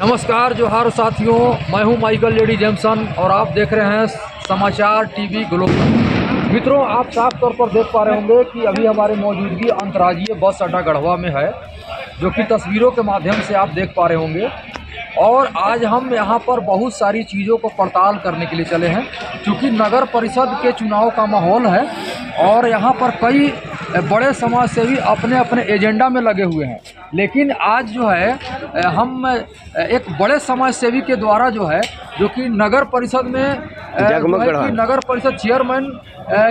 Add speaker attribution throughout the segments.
Speaker 1: नमस्कार जोहार साथियों, मैं हूं माइकल लेडी जेमसन और आप देख रहे हैं समाचार टीवी ग्लोबल। मित्रों, आप साफ तौर पर देख पा रहे होंगे कि अभी हमारी मौजूदगी अंतर्राज्यीय बस अड्डा गढ़वा में है, जो कि तस्वीरों के माध्यम से आप देख पा रहे होंगे। और आज हम यहां पर बहुत सारी चीज़ों को पड़ताल करने के लिए चले हैं, क्योंकि नगर परिषद के चुनाव का माहौल है और यहां पर कई बड़े समाज सेवी अपने अपने एजेंडा में लगे हुए हैं। लेकिन आज जो है हम एक बड़े समाज सेवी के द्वारा जो कि नगर परिषद में नगर परिषद चेयरमैन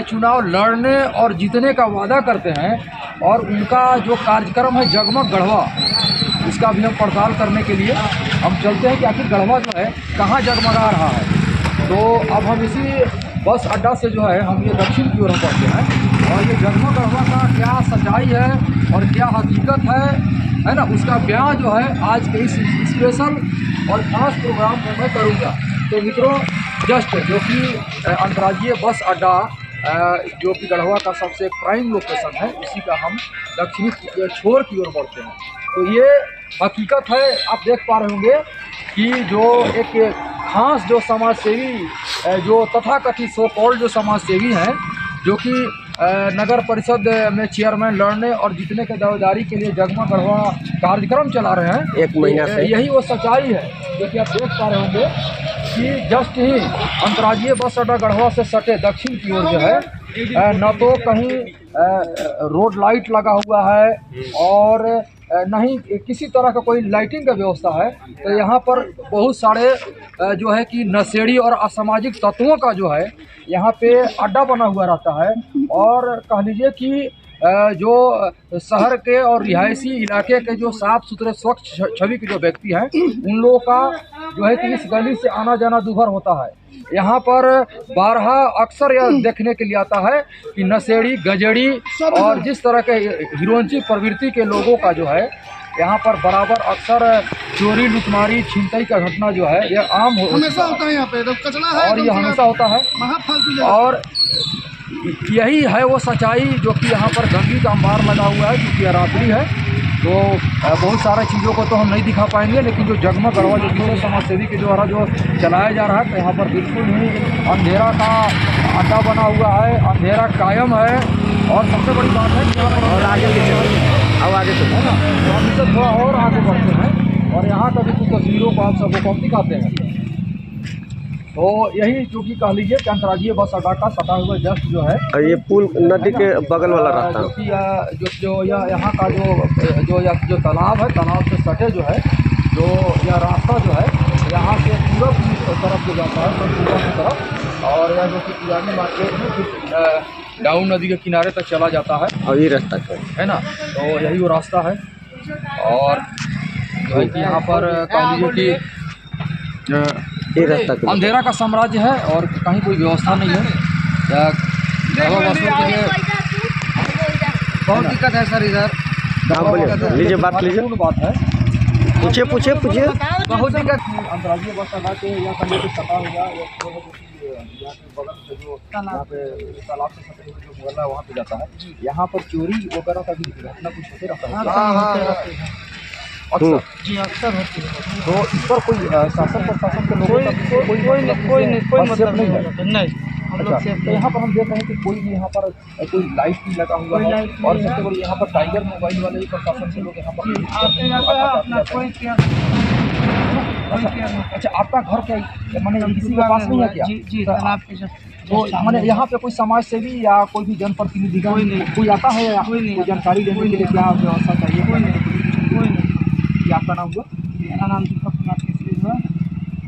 Speaker 1: चुनाव लड़ने और जीतने का वादा करते हैं, और उनका जो कार्यक्रम है जगमग गढ़वा, इसका भी हम पड़ताल करने के लिए हम चलते हैं कि आखिर गढ़वा जो है कहाँ जगमगा रहा है। तो अब हम इसी बस अड्डा से जो है हम ये दक्षिण की ओर बढ़ते हैं, और ये जगमग गढ़वा का क्या सच्चाई है और क्या हकीकत है ना, उसका बयां जो है आज के इस स्पेशल और खास प्रोग्राम में मैं करूँगा। तो मित्रों, जस्ट जो कि अंतर्राज्यीय बस अड्डा जो कि गढ़वा का सबसे प्राइम लोकेशन है, उसी का हम दक्षिणी छोर की ओर बढ़ते हैं। तो ये हकीकत है, आप देख पा रहे होंगे कि जो एक खास जो समाज सेवी जो तथाकथित सो कॉल्ड जो समाज सेवी हैं, जो कि नगर परिषद में चेयरमैन लड़ने और जीतने के दावेदारी के लिए जगमग गढ़वा कार्यक्रम चला रहे हैं एक महीना से। यही वो सच्चाई है जो कि आप देख पा रहे होंगे कि जस्ट ही अंतर्राज्यीय बस अड्डा गढ़वा से सटे दक्षिण की ओर जो है न तो कहीं रोड लाइट लगा हुआ है और नहीं किसी तरह का कोई लाइटिंग का व्यवस्था है। तो यहाँ पर बहुत सारे जो है कि नशेड़ी और असामाजिक तत्वों का जो है यहाँ पे अड्डा बना हुआ रहता है, और कह लीजिए कि जो शहर के और रिहायशी इलाके के जो साफ़ सुथरे स्वच्छ छवि के जो व्यक्ति हैं, उन लोगों का जो है कि इस गली से आना जाना दूभर होता है। यहाँ पर बारहा अक्सर यह देखने के लिए आता है कि नशेड़ी, गजेड़ी और जिस तरह के हीरोइनची प्रवृत्ति के लोगों का जो है यहाँ पर बराबर अक्सर चोरी, लुटमारी, छिनतई का घटना जो है यह आम
Speaker 2: हमेशा होता है यहाँ पे, तो कचरा है
Speaker 1: और ये हमेशा होता है। और यही है वो सच्चाई जो कि यहाँ पर गंदगी का अंबार लगा हुआ है, क्योंकि रात्रि है। तो बहुत सारी चीज़ों को तो हम नहीं दिखा पाएंगे, लेकिन जो जगमग गढ़वा जो दूसरे समाज सेवी के द्वारा जो चलाया जा रहा है, तो यहाँ पर बिल्कुल ही अंधेरा का अड्डा बना हुआ है, अंधेरा कायम है। और सबसे बड़ी बात है कि यहाँ पर और आगे अब आगे तो है ना, तो हम इसे थोड़ा और आगे बढ़ते हैं और यहाँ का भी कुछ तस्वीरों को आप सबको कम दिखाते हैं। तो यही जो कि कह लीजिए कि अंतर्राज्यीय बस अड्डा का सटा हुआ जस्ट जो है,
Speaker 3: ये पुल नदी के बगल वाला रास्ता,
Speaker 1: जो कि जो यहाँ का जो तालाब है, तालाब से सटे जो है जो यह रास्ता जो है यहाँ से पूरब की तरफ जो जाता है, तो पूरब की तरफ, और यह जो कि पुरानी मार्केट में फिर डाउन नदी के किनारे तक चला जाता है,
Speaker 3: और ये रास्ता
Speaker 1: है ना। तो यही वो रास्ता है, और जो है कि यहाँ पर कह लीजिए कि
Speaker 3: ये रास्ता
Speaker 1: अंधेरा का साम्राज्य है और कहीं कोई व्यवस्था नहीं है। बहुत दिक्कत है सर इधर।
Speaker 3: लीजिए बात है, पूछिए
Speaker 1: बहुत दिक्कत। अंतर्राज्यीय बस अड्डा के या कहीं पे सटा हुआ बगल से जो यहाँ पे तालाब से सटे हुए जो मोहल्ला वहाँ पे जाता है, यहाँ पर चोरी वगैरह का भी घटना कुछ होते रहता है अक्सर।
Speaker 2: जी अक्सर होती है।
Speaker 1: तो इस पर कोई शासन प्रशासन के लोगों का
Speaker 2: कोई मतलब नहीं है। हम लोग से
Speaker 1: तो यहाँ पर हम देख रहे हैं कि कोई भी यहाँ पर कोई लाइट नहीं लगा हुआ है, और सबसे बड़ी यहाँ पर टाइगर मोबाइल वाले ही प्रशासन के लोग यहाँ पर
Speaker 2: आते जाते हैं, अपना कोई केयर।
Speaker 1: अच्छा, आपका घर क्या माने किसी के पास नहीं है क्या?
Speaker 2: जी तालाब के
Speaker 1: तो माने यहाँ पे कोई समाज सेवी या कोई भी जनप्रतिनिधि कोई आता है या कोई जानकारी देने के लिए क्या व्यवस्था चाहिए?
Speaker 2: कोई नहीं।
Speaker 1: आपका नाम हुआ?
Speaker 2: मेरा नाम दीपक कुमार केसरी हुआ।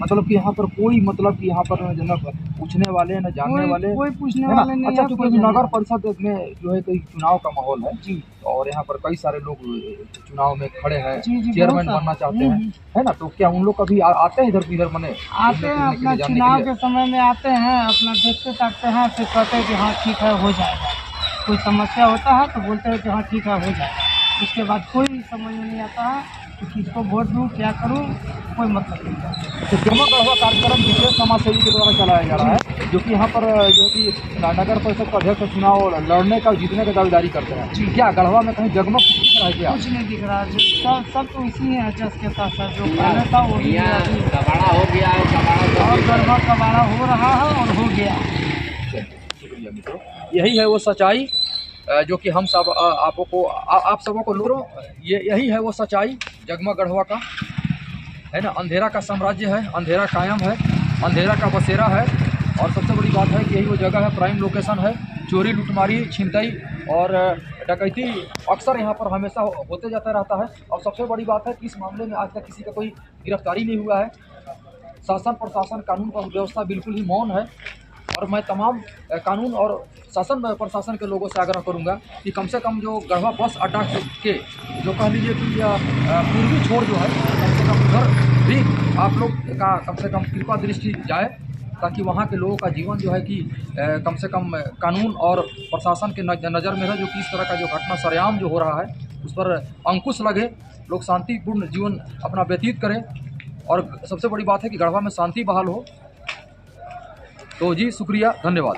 Speaker 1: मतलब कि यहाँ पर कोई मतलब कि यहाँ पर न पूछने वाले न जानने वाले
Speaker 2: कोई पूछने वाले नहीं।
Speaker 1: अच्छा, क्योंकि नगर परिषद में जो है कोई चुनाव का माहौल है
Speaker 2: जी,
Speaker 1: और यहाँ पर कई सारे लोग चुनाव में खड़े हैं,
Speaker 2: जी,
Speaker 1: चेयरमैन बनना चाहते हैं, है ना। तो क्या उन लोग कभी आते हैं इधर मने
Speaker 2: आते हैं अपना चुनाव के समय में आते हैं, अपना देखते ताकते हैं, फिर कहते हैं कि हाँ ठीक है हो जाएगा। कोई समस्या होता है तो बोलते हैं कि हाँ ठीक है हो जाएगा। उसके बाद कोई समझ में नहीं आता है, कि किसको वोट दूँ, क्या करूँ, कोई मतलब नहीं है।
Speaker 1: तो जगमग गढ़वा कार्यक्रम विशेष समाज सेवी के द्वारा चलाया जा रहा है, जो कि यहाँ पर जो कि नगर परिषद का अध्यक्ष चुनाव लड़ने का जीतने की दावेदारी करते हैं जी। क्या गढ़वा में कहीं जगमग दिख रहा है क्या?
Speaker 2: कुछ नहीं दिख रहा है, सब तो इसी है जस के साथ साथ जो पहले था वो भी कबाड़ा हो गया, और गढ़वा कबाड़ा हो रहा है और हो गया।
Speaker 1: शुक्रिया मित्रों, यही है वो सच्चाई जो कि हम सब आप सबों को लोगों, यही है वो सच्चाई जगमग गढ़वा का, है ना। अंधेरा का साम्राज्य है, अंधेरा कायम है, अंधेरा का बसेरा है। और सबसे बड़ी बात है कि यही वो जगह है, प्राइम लोकेशन है। चोरी, लुटमारी, छिनतई और डकैती अक्सर यहाँ पर हमेशा होते जाता रहता है। और सबसे बड़ी बात है कि इस मामले में आज तक किसी का कोई गिरफ्तारी नहीं हुआ है। शासन प्रशासन कानून का व्यवस्था बिल्कुल ही मौन है। और मैं तमाम कानून और शासन प्रशासन के लोगों से आग्रह करूंगा कि कम से कम जो गढ़वा बस अड्डा के जो कह लीजिए कि पूर्वी छोर जो है, कम से कम उधर भी आप लोग का कम से कम कृपा दृष्टि जाए, ताकि वहाँ के लोगों का जीवन जो है कि कम से कम कानून और प्रशासन के नज़र में रहे, जो कि इस तरह का जो घटना सरेआम जो हो रहा है उस पर अंकुश लगे, लोग शांतिपूर्ण जीवन अपना व्यतीत करें। और सबसे बड़ी बात है कि गढ़वा में शांति बहाल हो। तो जी शुक्रिया, धन्यवाद।